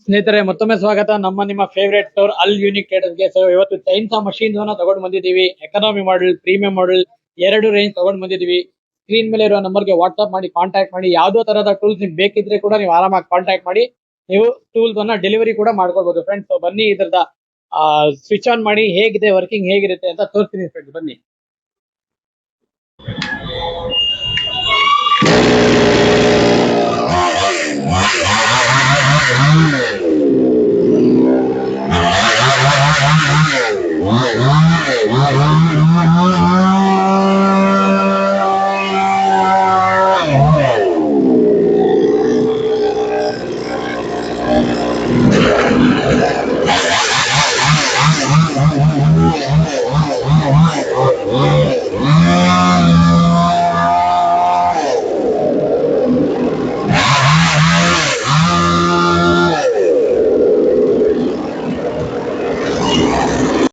ಸ್ನೇಹಿತರೆ, ಮತ್ತೊಮ್ಮೆ ಸ್ವಾಗತ ನಿಮ್ಮ ಫೇವರೇಟ್ ಸ್ಟೋರ್ ಅಲ್ ಯೂನಿಕ್ ಟ್ರೇಡರ್ಸ್ಗೆ. ಸೊ ಇವತ್ತು ಚೈನ್ಸಾ ಮಷೀನ್ಸ್ ಅನ್ನ ತಗೊಂಡು ಬಂದಿದ್ದೀವಿ. ಎಕನಾಮಿ ಮಾಡೆಲ್, ಪ್ರೀಮಿಯಂ ಮಾಡೆಲ್ ಎರಡು ರೇಂಜ್ ತಗೊಂಡು ಬಂದಿದ್ದೀವಿ. ಸ್ಕ್ರೀನ್ ಮೇಲೆ ಇರುವ ನಂಬರ್ಗೆ ವಾಟ್ಸ್ಆಪ್ ಮಾಡಿ ಕಾಂಟ್ಯಾಕ್ಟ್ ಮಾಡಿ. ಯಾವುದೋ ತರಹದ ಟೂಲ್ಸ್ ನಿಮ್ಗೆ ಬೇಕಿದ್ರೆ ಕೂಡ ನೀವು ಆರಾಮಾಗಿ ಕಾಂಟ್ಯಾಕ್ಟ್ ಮಾಡಿ ನೀವು ಟೂಲ್ಸ್ ಅನ್ನ ಡೆಲಿವರಿ ಕೂಡ ಮಾಡ್ಕೊಳ್ಬಹುದು ಫ್ರೆಂಡ್ಸ್. ಸೊ ಬನ್ನಿ, ಇದರದ ಸ್ವಿಚ್ ಆನ್ ಮಾಡಿ ಹೇಗಿದೆ, ವರ್ಕಿಂಗ್ ಹೇಗಿರುತ್ತೆ ಅಂತ ತೋರಿಸ್ತೀನಿ ಫ್ರೆಂಡ್ಸ್. ಬನ್ನಿ.